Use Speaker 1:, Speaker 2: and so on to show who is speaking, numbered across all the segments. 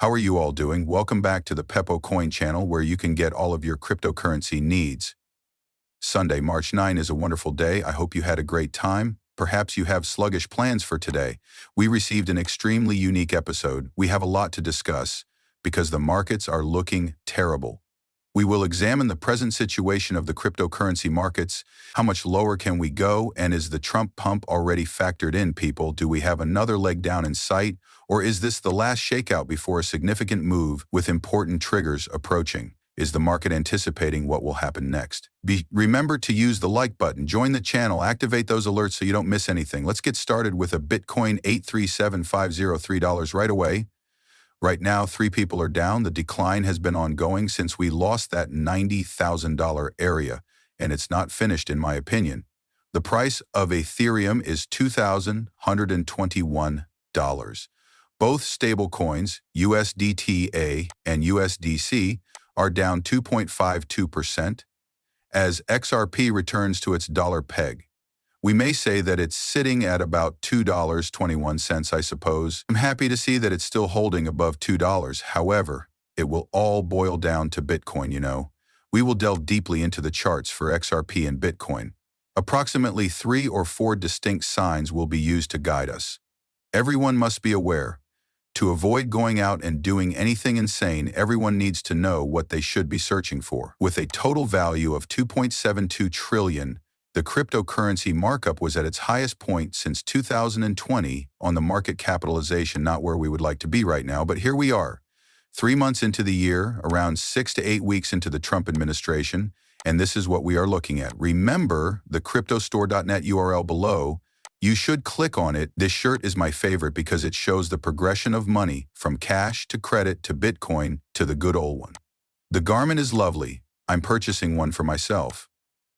Speaker 1: How are you all doing? Welcome back to the Pepo Coin channel where you can get all of your cryptocurrency needs. Sunday, March 9 is a wonderful day. I hope you had a great time. Perhaps you have sluggish plans for today. We received an extremely unique episode. We have a lot to discuss because the markets are looking terrible. We will examine the present situation of the cryptocurrency markets. How much lower can we go? And is the Trump pump already factored in, people? Do we have another leg down in sight? Or is this the last shakeout before a significant move with important triggers approaching? Is the market anticipating what will happen next? Remember to use the like button, join the channel, activate those alerts so you don't miss anything. Let's get started with a Bitcoin $837,503 right away. Right now, 3 people are down. The decline has been ongoing since we lost that $90,000 area, and it's not finished in my opinion. The price of Ethereum is $2,121. Both stablecoins, USDTA and USDC, are down 2.52% as XRP returns to its dollar peg. We may say that it's sitting at about $2.21, I suppose. I'm happy to see that it's still holding above $2. However, it will all boil down to Bitcoin, you know. We will delve deeply into the charts for XRP and Bitcoin. Approximately 3 or 4 distinct signs will be used to guide us. Everyone must be aware. To avoid going out and doing anything insane, everyone needs to know what they should be searching for. With a total value of $2.72 trillion, the cryptocurrency markup was at its highest point since 2020 on the market capitalization, not where we would like to be right now, but here we are. 3 months into the year, around 6 to 8 weeks into the Trump administration, and this is what we are looking at. Remember the cryptostore.net URL below. You should click on it. This shirt is my favorite because it shows the progression of money from cash to credit to Bitcoin to the good old one. The garment is lovely. I'm purchasing one for myself.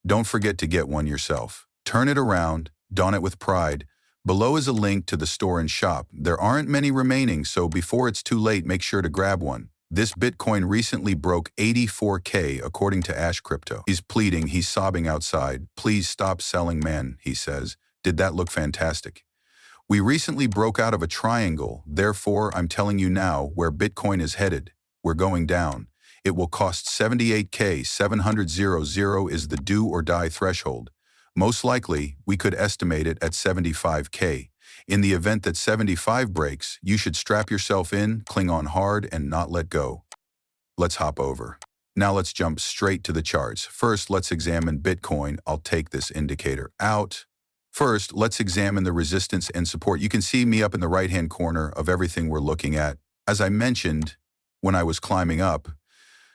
Speaker 1: Don't forget to get one yourself. Turn it around, don it with pride. Below is a link to the store and shop. There aren't many remaining, so before it's too late, make sure to grab one. This Bitcoin recently broke 84K according to Ash Crypto. He's pleading, he's sobbing outside. Please stop selling, man, he says. Did that look fantastic? We recently broke out of a triangle. Therefore, I'm telling you now where Bitcoin is headed. We're going down. It will cost 78K, 700,000 is the do or die threshold. Most likely, we could estimate it at 75K. In the event that 75 breaks, you should strap yourself in, cling on hard, and not let go. Let's hop over. Now let's jump straight to the charts. First, let's examine Bitcoin. I'll take this indicator out. First, let's examine the resistance and support. You can see me up in the right-hand corner of everything we're looking at. As I mentioned, when I was climbing up,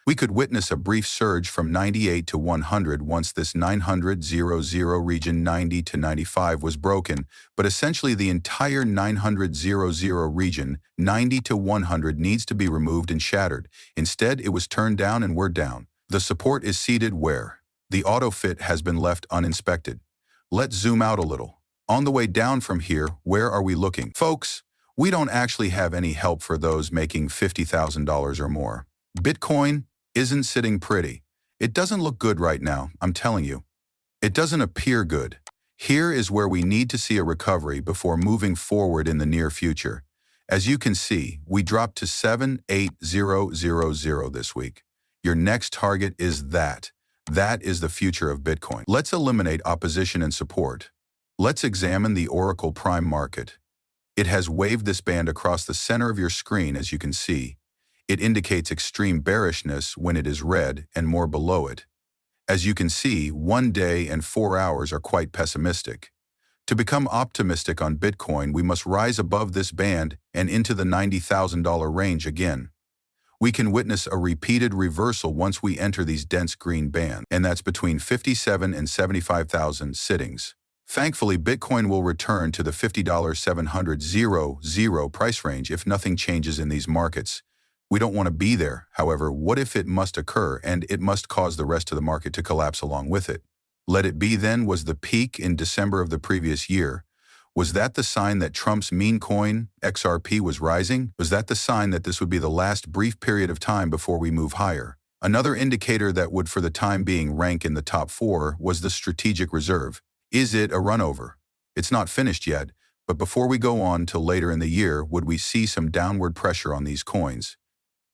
Speaker 1: we could witness a brief surge from 98 to 100 once this 900.00 region 90 to 95 was broken, but essentially the entire 900.00 region 90 to 100 needs to be removed and shattered. Instead, it was turned down and we're down. The support is seated where? The auto fit has been left uninspected. Let's zoom out a little. On the way down from here, where are we looking? Folks, we don't actually have any help for those making $50,000 or more. Bitcoin isn't sitting pretty. It doesn't look good right now, I'm telling you. It doesn't appear good. Here is where we need to see a recovery before moving forward in the near future. As you can see, we dropped to 78000 this week. Your next target is that. That is the future of Bitcoin. Let's eliminate opposition and support. Let's examine the Oracle Prime market. It has waved this band across the center of your screen, as you can see. It indicates extreme bearishness when it is red and more below it. As you can see, 1 day and 4 hours are quite pessimistic. To become optimistic on Bitcoin, we must rise above this band and into the $90,000 range again. We can witness a repeated reversal once we enter these dense green bands, and that's between 57 and 75,000 sittings. Thankfully, Bitcoin will return to the $50,700 price range if nothing changes in these markets. We don't want to be there. However, what if it must occur and it must cause the rest of the market to collapse along with it? Let it be then was the peak in December of the previous year. Was that the sign that Trump's meme coin, XRP, was rising? Was that the sign that this would be the last brief period of time before we move higher? Another indicator that would for the time being rank in the top 4 was the strategic reserve. Is it a runover? It's not finished yet, But before we go on till later in the year, would we see some downward pressure on these coins?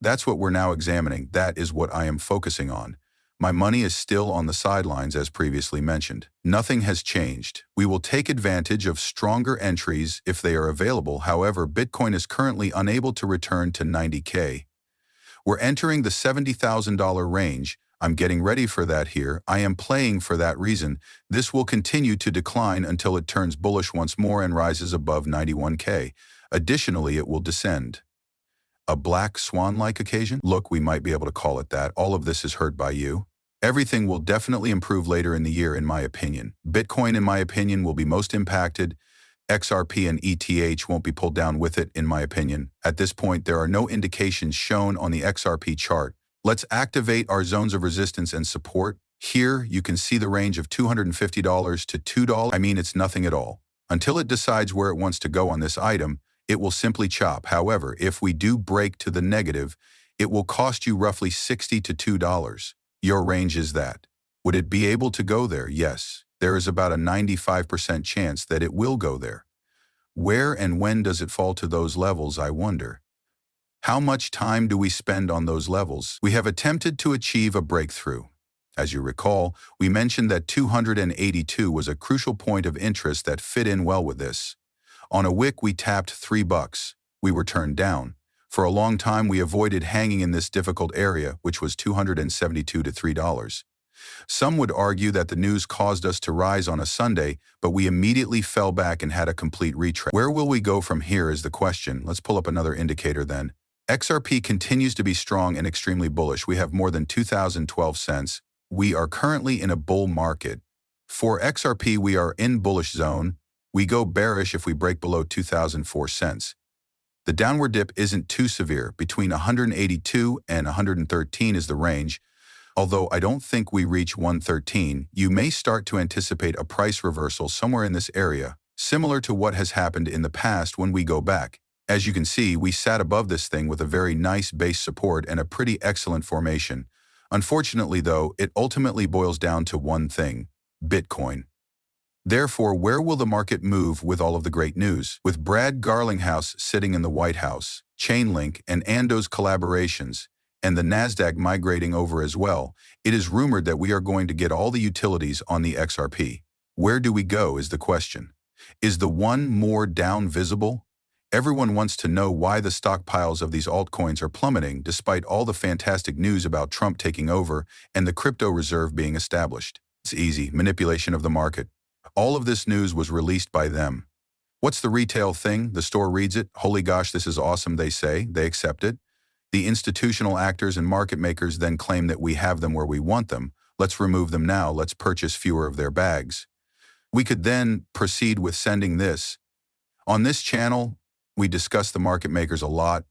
Speaker 1: That's what we're now examining. That is what I am focusing on. My money is still on the sidelines as previously mentioned. Nothing has changed. We will take advantage of stronger entries if they are available. However, Bitcoin is currently unable to return to 90K. We're entering the $70,000 range. I'm getting ready for that here. I am playing for that reason. This will continue to decline until it turns bullish once more and rises above 91K. Additionally, it will descend. A black swan-like occasion? Look, we might be able to call it that. All of this is heard by you. Everything will definitely improve later in the year, in my opinion. Bitcoin, in my opinion, will be most impacted. XRP and ETH won't be pulled down with it, in my opinion. At this point, there are no indications shown on the XRP chart. Let's activate our zones of resistance and support. Here, you can see the range of $250 to $2. I mean, it's nothing at all. Until it decides where it wants to go on this item, it will simply chop. However, if we do break to the negative, it will cost you roughly $60 to $2. Your range is that. Would it be able to go there? Yes. There is about a 95% chance that it will go there. Where and when does it fall to those levels, I wonder? How much time do we spend on those levels? We have attempted to achieve a breakthrough. As you recall, we mentioned that 282 was a crucial point of interest that fit in well with this. On a wick, we tapped $3. We were turned down. For a long time, we avoided hanging in this difficult area, which was 272 to $3. Some would argue that the news caused us to rise on a Sunday, but we immediately fell back and had a complete retrace. Where will we go from here is the question. Let's pull up another indicator then. XRP continues to be strong and extremely bullish. We have more than 2,012 cents. We are currently in a bull market. For XRP, we are in bullish zone. We go bearish if we break below 2004 cents. The downward dip isn't too severe. Between 182 and 113 is the range. Although I don't think we reach 113, you may start to anticipate a price reversal somewhere in this area, similar to what has happened in the past when we go back. As you can see, we sat above this thing with a very nice base support and a pretty excellent formation. Unfortunately, though, it ultimately boils down to one thing: Bitcoin. Therefore, where will the market move with all of the great news? With Brad Garlinghouse sitting in the White House, Chainlink and Ando's collaborations, and the Nasdaq migrating over as well, it is rumored that we are going to get all the utilities on the XRP. Where do we go is the question. Is the one more down visible? Everyone wants to know why the stockpiles of these altcoins are plummeting despite all the fantastic news about Trump taking over and the crypto reserve being established. It's easy, manipulation of the market. All of this news was released by them. What's the retail thing? The store reads it. Holy gosh, this is awesome, they say. They accept it. The institutional actors and market makers then claim that we have them where we want them. Let's remove them now. Let's purchase fewer of their bags. We could then proceed with sending this. On this channel, we discuss the market makers a lot.